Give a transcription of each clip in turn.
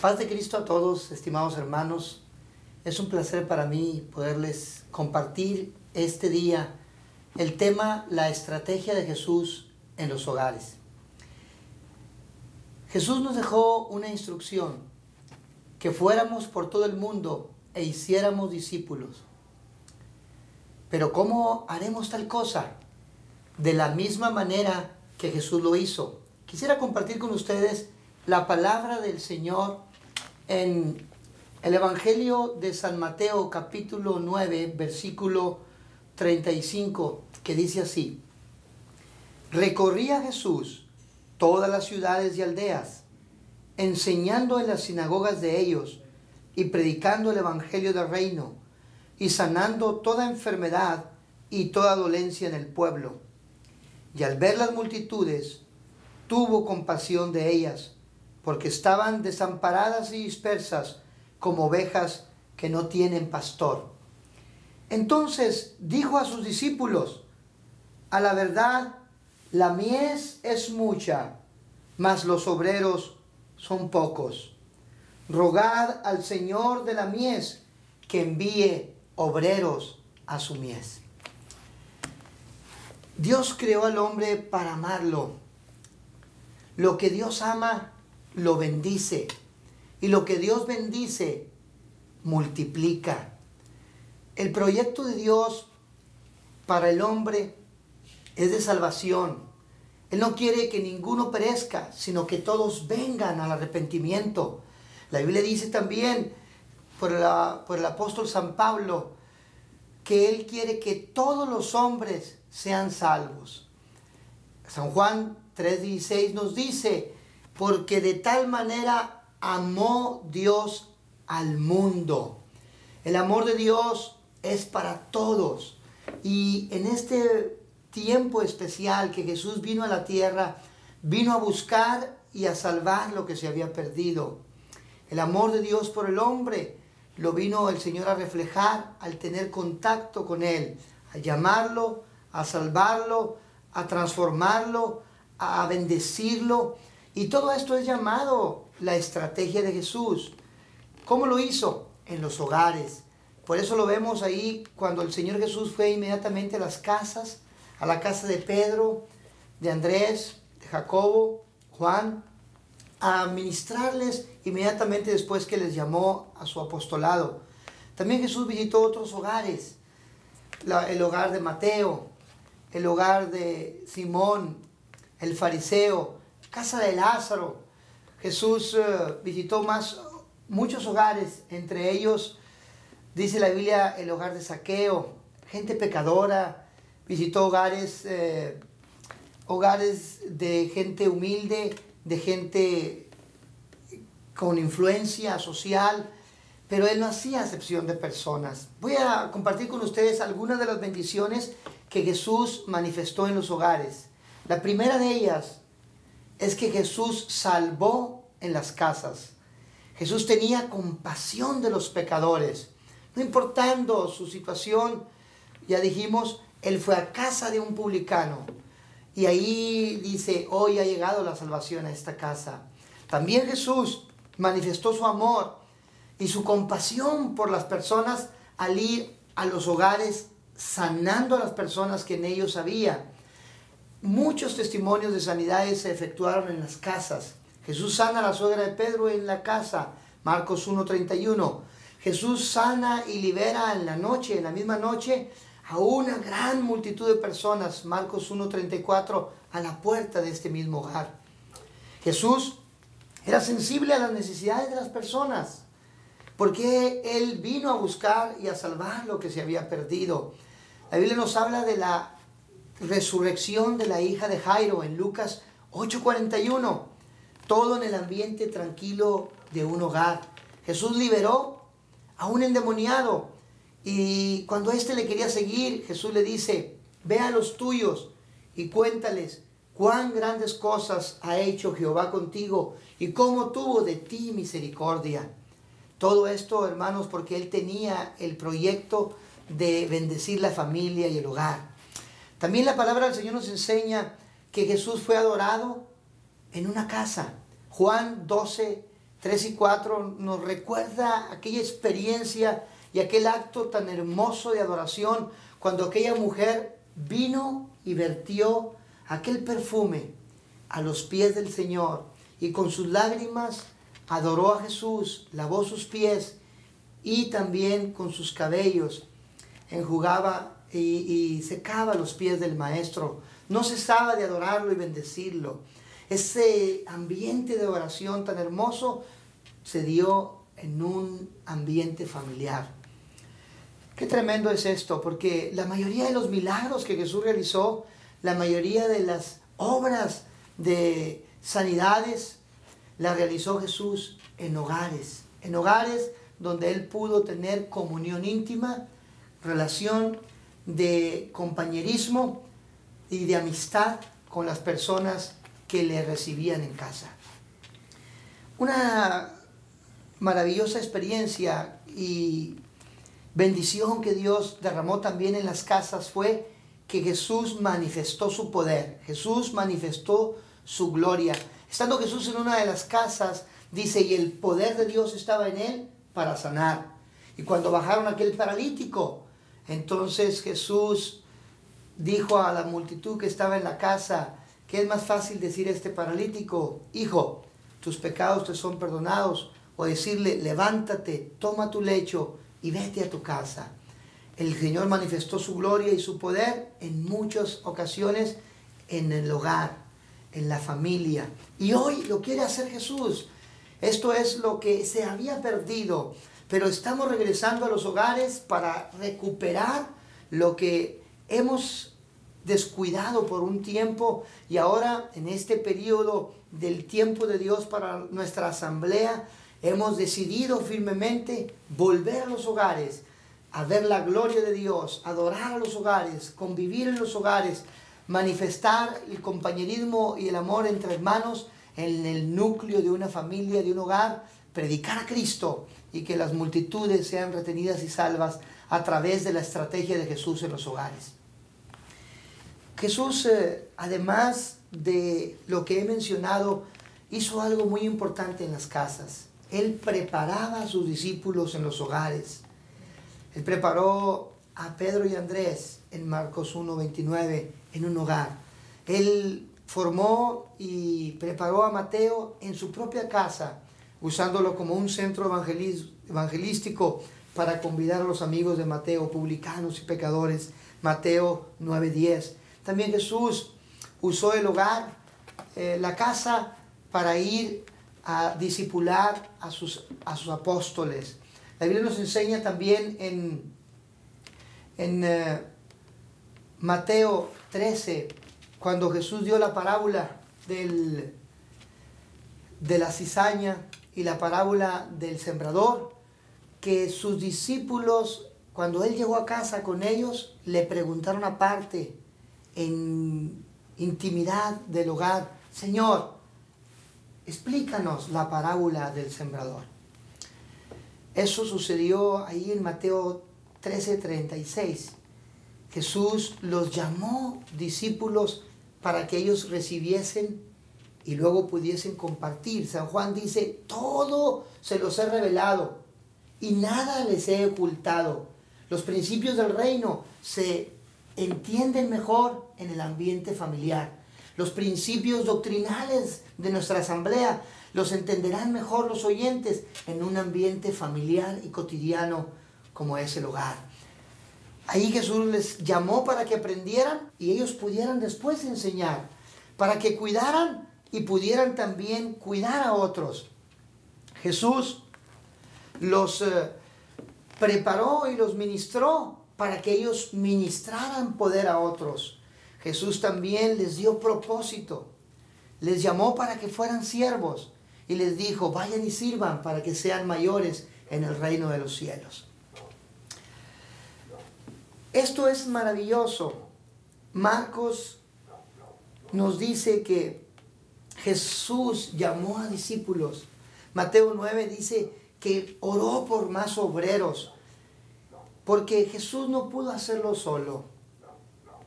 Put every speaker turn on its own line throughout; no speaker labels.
Paz de Cristo a todos, estimados hermanos. Es un placer para mí poderles compartir este día el tema, la estrategia de Jesús en los hogares. Jesús nos dejó una instrucción, que fuéramos por todo el mundo e hiciéramos discípulos. Pero ¿cómo haremos tal cosa? De la misma manera que Jesús lo hizo. Quisiera compartir con ustedes la palabra del Señor en el Evangelio de San Mateo, capítulo 9, versículo 35, que dice así: Recorría Jesús todas las ciudades y aldeas, enseñando en las sinagogas de ellos y predicando el Evangelio del reino y sanando toda enfermedad y toda dolencia en el pueblo. Y al ver las multitudes, tuvo compasión de ellas, porque estaban desamparadas y dispersas como ovejas que no tienen pastor. Entonces dijo a sus discípulos: a la verdad, la mies es mucha, mas los obreros son pocos. Rogad al Señor de la mies que envíe obreros a su mies. Dios creó al hombre para amarlo. Lo que Dios ama, lo bendice. Y lo que Dios bendice, multiplica. El proyecto de Dios para el hombre es de salvación. Él no quiere que ninguno perezca, sino que todos vengan al arrepentimiento. La Biblia dice también por el apóstol San Pablo que Él quiere que todos los hombres sean salvos. San Juan 3:16 nos dice: porque de tal manera amó Dios al mundo. El amor de Dios es para todos. Y en este tiempo especial que Jesús vino a la tierra, vino a buscar y a salvar lo que se había perdido. El amor de Dios por el hombre lo vino el Señor a reflejar al tener contacto con Él, a llamarlo, a salvarlo, a transformarlo, a bendecirlo. Y todo esto es llamado la estrategia de Jesús. ¿Cómo lo hizo? En los hogares. Por eso lo vemos ahí cuando el Señor Jesús fue inmediatamente a las casas, a la casa de Pedro, de Andrés, de Jacobo, Juan, a ministrarles inmediatamente después que les llamó a su apostolado. También Jesús visitó otros hogares, el hogar de Mateo, el hogar de Simón, el fariseo, casa de Lázaro. Jesús visitó muchos hogares, entre ellos dice la Biblia el hogar de Zaqueo, gente pecadora. Visitó hogares de gente humilde, de gente con influencia social, pero Él no hacía acepción de personas. Voy a compartir con ustedes algunas de las bendiciones que Jesús manifestó en los hogares. La primera de ellas es que Jesús salvó en las casas. Jesús tenía compasión de los pecadores, no importando su situación. Ya dijimos, Él fue a casa de un publicano y ahí dice: hoy ha llegado la salvación a esta casa. También Jesús manifestó su amor y su compasión por las personas al ir a los hogares, sanando a las personas que en ellos había. Muchos testimonios de sanidades se efectuaron en las casas. Jesús sana a la suegra de Pedro en la casa, Marcos 1:31. Jesús sana y libera en la noche, en la misma noche, a una gran multitud de personas, Marcos 1:34, a la puerta de este mismo hogar. Jesús era sensible a las necesidades de las personas, porque Él vino a buscar y a salvar lo que se había perdido. La Biblia nos habla de la resurrección de la hija de Jairo en Lucas 8:41. Todo en el ambiente tranquilo de un hogar. Jesús liberó a un endemoniado, y cuando éste le quería seguir, Jesús le dice: ve a los tuyos y cuéntales cuán grandes cosas ha hecho Jehová contigo y cómo tuvo de ti misericordia. Todo esto, hermanos, porque Él tenía el proyecto de bendecir la familia y el hogar. También la palabra del Señor nos enseña que Jesús fue adorado en una casa. Juan 12, 3 y 4 nos recuerda aquella experiencia y aquel acto tan hermoso de adoración cuando aquella mujer vino y vertió aquel perfume a los pies del Señor y con sus lágrimas adoró a Jesús, lavó sus pies y también con sus cabellos enjugaba y secaba los pies del Maestro. No cesaba de adorarlo y bendecirlo. Ese ambiente de oración tan hermoso se dio en un ambiente familiar. Qué tremendo es esto, porque la mayoría de los milagros que Jesús realizó, la mayoría de las obras de sanidades, las realizó Jesús en hogares donde Él pudo tener comunión íntima, relación de compañerismo y de amistad con las personas que le recibían en casa. Una maravillosa experiencia y bendición que Dios derramó también en las casas fue que Jesús manifestó su poder, Jesús manifestó su gloria. Estando Jesús en una de las casas, dice, y el poder de Dios estaba en él para sanar. Y cuando bajaron aquel paralítico, entonces Jesús dijo a la multitud que estaba en la casa, que es más fácil decir a este paralítico, hijo, tus pecados te son perdonados, o decirle, levántate, toma tu lecho y vete a tu casa. El Señor manifestó su gloria y su poder en muchas ocasiones en el hogar, en la familia. Y hoy lo quiere hacer Jesús. Esto es lo que se había perdido, pero estamos regresando a los hogares para recuperar lo que hemos descuidado por un tiempo, y ahora en este periodo del tiempo de Dios para nuestra asamblea hemos decidido firmemente volver a los hogares, a ver la gloria de Dios, adorar a los hogares, convivir en los hogares, manifestar el compañerismo y el amor entre hermanos en el núcleo de una familia, de un hogar, predicar a Cristo y que las multitudes sean retenidas y salvas a través de la estrategia de Jesús en los hogares. Jesús, además de lo que he mencionado, hizo algo muy importante en las casas. Él preparaba a sus discípulos en los hogares. Él preparó a Pedro y Andrés en Marcos 1:29 en un hogar. Él formó y preparó a Mateo en su propia casa, usándolo como un centro evangelístico para convidar a los amigos de Mateo, publicanos y pecadores. Mateo 9:10. También Jesús usó el hogar, la casa, para ir a discipular a sus apóstoles. La Biblia nos enseña también en Mateo 13, cuando Jesús dio la parábola de la cizaña y la parábola del sembrador, que sus discípulos, cuando Él llegó a casa con ellos, le preguntaron aparte, en intimidad del hogar, Señor, explícanos la parábola del sembrador. Eso sucedió ahí en Mateo 13:36. Jesús los llamó discípulos para que ellos recibiesen y luego pudiesen compartir. San Juan dice, todo se los he revelado y nada les he ocultado. Los principios del reino se entienden mejor en el ambiente familiar. Los principios doctrinales de nuestra asamblea los entenderán mejor los oyentes en un ambiente familiar y cotidiano como es el hogar. Ahí Jesús les llamó para que aprendieran y ellos pudieran después enseñar, para que cuidaran y pudieran también cuidar a otros. Jesús los preparó y los ministró para que ellos ministraran poder a otros. Jesús también les dio propósito, les llamó para que fueran siervos y les dijo, vayan y sirvan para que sean mayores en el reino de los cielos. Esto es maravilloso. Marcos nos dice que Jesús llamó a discípulos. Mateo 9 dice que oró por más obreros, porque Jesús no pudo hacerlo solo.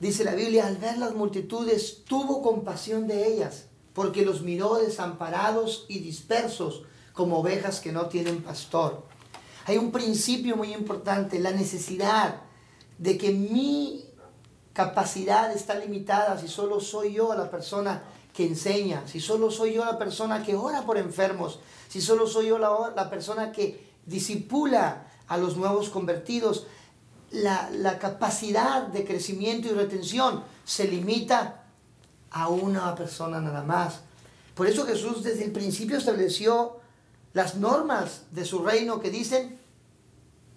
Dice la Biblia, al ver las multitudes, tuvo compasión de ellas, porque los miró desamparados y dispersos, como ovejas que no tienen pastor. Hay un principio muy importante, la necesidad de que mi capacidad está limitada si solo soy yo la persona que enseña, si solo soy yo la persona que ora por enfermos, si solo soy yo la persona que discipula a los nuevos convertidos. La capacidad de crecimiento y retención se limita a una persona nada más. Por eso Jesús desde el principio estableció las normas de su reino que dicen: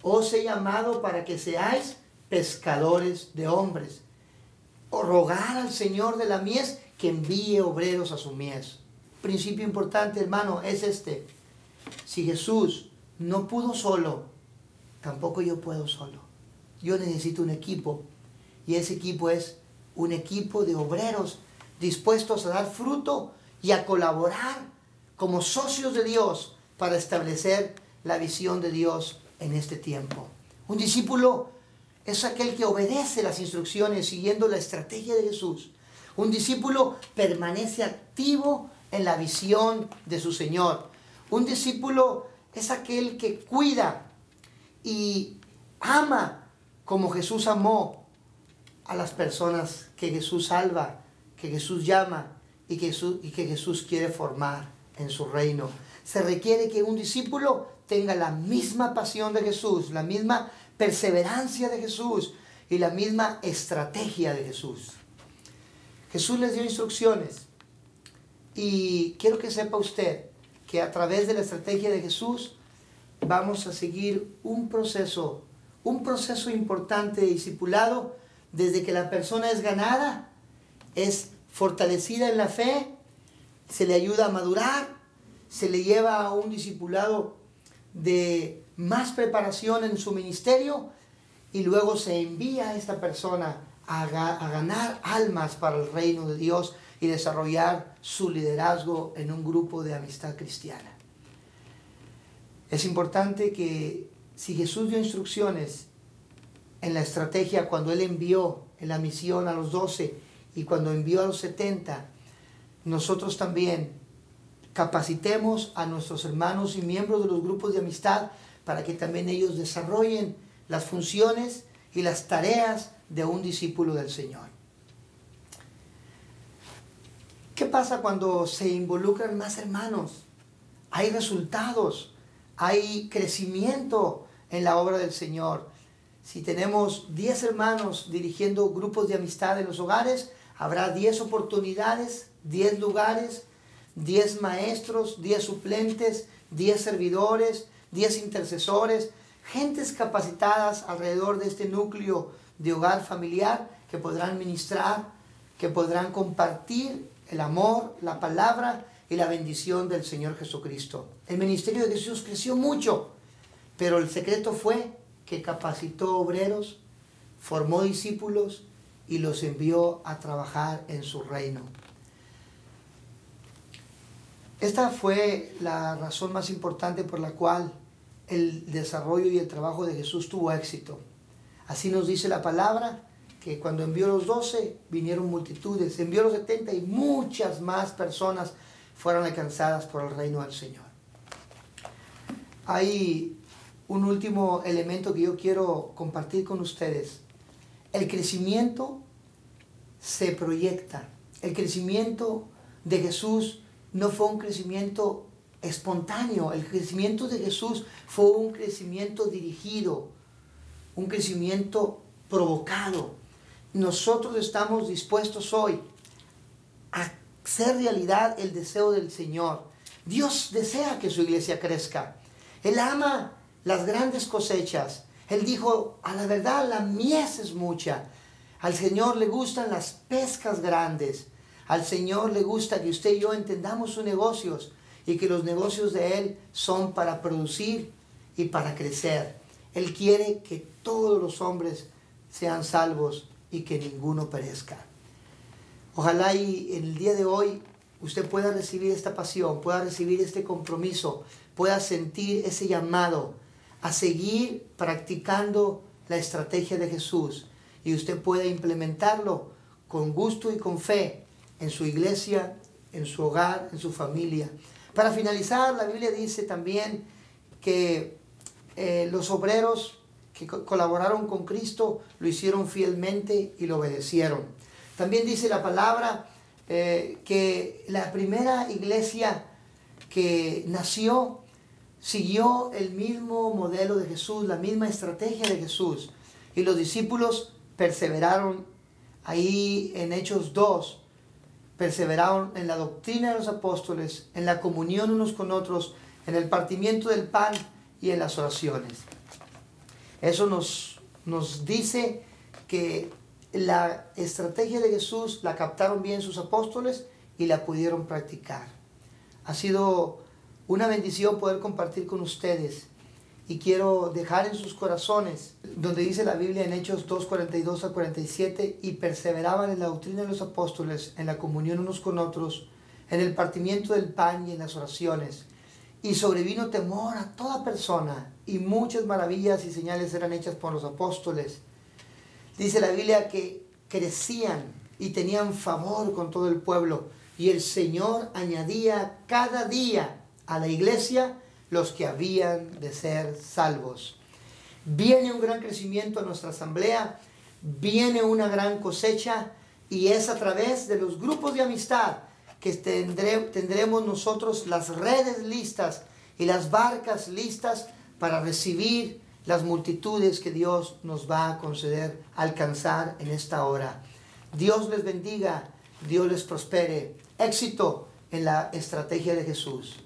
os he llamado para que seáis pescadores de hombres. O rogar al Señor de la mies que envíe obreros a su mies. Principio importante, hermano, es este: si Jesús no pudo solo, tampoco yo puedo solo. Yo necesito un equipo, y ese equipo es un equipo de obreros dispuestos a dar fruto y a colaborar como socios de Dios para establecer la visión de Dios en este tiempo. Un discípulo es aquel que obedece las instrucciones siguiendo la estrategia de Jesús. Un discípulo permanece activo en la visión de su Señor. Un discípulo es aquel que cuida y ama como Jesús amó a las personas que Jesús salva, que Jesús llama y que Jesús quiere formar en su reino. Se requiere que un discípulo tenga la misma pasión de Jesús, la misma perseverancia de Jesús y la misma estrategia de Jesús. Jesús les dio instrucciones, y quiero que sepa usted que a través de la estrategia de Jesús vamos a seguir un proceso importante de discipulado, desde que la persona es ganada, es fortalecida en la fe, se le ayuda a madurar, se le lleva a un discipulado de más preparación en su ministerio, y luego se envía a esta persona a ganar almas para el reino de Dios y desarrollar su liderazgo en un grupo de amistad cristiana. Es importante que si Jesús dio instrucciones en la estrategia cuando Él envió en la misión a los 12 y cuando envió a los 70, nosotros también capacitemos a nuestros hermanos y miembros de los grupos de amistad para que también ellos desarrollen las funciones y las tareas de un discípulo del Señor. ¿Qué pasa cuando se involucran más hermanos? Hay resultados, hay crecimiento en la obra del Señor. Si tenemos 10 hermanos dirigiendo grupos de amistad en los hogares, habrá 10 oportunidades, 10 lugares, 10 maestros, 10 suplentes, 10 servidores, 10 intercesores, gentes capacitadas alrededor de este núcleo de hogar familiar que podrán ministrar, que podrán compartir el amor, la palabra y la bendición del Señor Jesucristo. El ministerio de Jesús creció mucho, pero el secreto fue que capacitó obreros, formó discípulos y los envió a trabajar en su reino. Esta fue la razón más importante por la cual el desarrollo y el trabajo de Jesús tuvo éxito. Así nos dice la palabra, que cuando envió los 12 vinieron multitudes, envió los 70 y muchas más personas fueron alcanzadas por el reino del Señor. Hay un último elemento que yo quiero compartir con ustedes. El crecimiento se proyecta. El crecimiento de Jesús no fue un crecimiento espontáneo. El crecimiento de Jesús fue un crecimiento dirigido, un crecimiento provocado. Nosotros estamos dispuestos hoy a hacer realidad el deseo del Señor. Dios desea que su iglesia crezca. Él ama las grandes cosechas. Él dijo: a la verdad la mies es mucha. Al Señor le gustan las pescas grandes. Al Señor le gusta que usted y yo entendamos sus negocios, y que los negocios de Él son para producir y para crecer. Él quiere que todos los hombres sean salvos y que ninguno perezca. Ojalá y en el día de hoy usted pueda recibir esta pasión, pueda recibir este compromiso, pueda sentir ese llamado a seguir practicando la estrategia de Jesús, y usted pueda implementarlo con gusto y con fe en su iglesia, en su hogar, en su familia, Para finalizar, la Biblia dice también que los obreros que colaboraron con Cristo lo hicieron fielmente y lo obedecieron. También dice la palabra que la primera iglesia que nació siguió el mismo modelo de Jesús, la misma estrategia de Jesús. Y los discípulos perseveraron ahí en Hechos 2, perseveraron en la doctrina de los apóstoles, en la comunión unos con otros, en el partimiento del pan y en las oraciones. Eso nos dice que la estrategia de Jesús la captaron bien sus apóstoles y la pudieron practicar. Ha sido una bendición poder compartir con ustedes y quiero dejar en sus corazones, donde dice la Biblia en Hechos 2, 42 a 47, y perseveraban en la doctrina de los apóstoles, en la comunión unos con otros, en el partimiento del pan y en las oraciones. Y sobrevino temor a toda persona, y muchas maravillas y señales eran hechas por los apóstoles. Dice la Biblia que crecían y tenían favor con todo el pueblo, y el Señor añadía cada día a la iglesia los que habían de ser salvos. Viene un gran crecimiento a nuestra asamblea, viene una gran cosecha, y es a través de los grupos de amistad que tendremos nosotros las redes listas y las barcas listas para recibir las multitudes que Dios nos va a conceder alcanzar en esta hora. Dios les bendiga, Dios les prospere. Éxito en la estrategia de Jesús.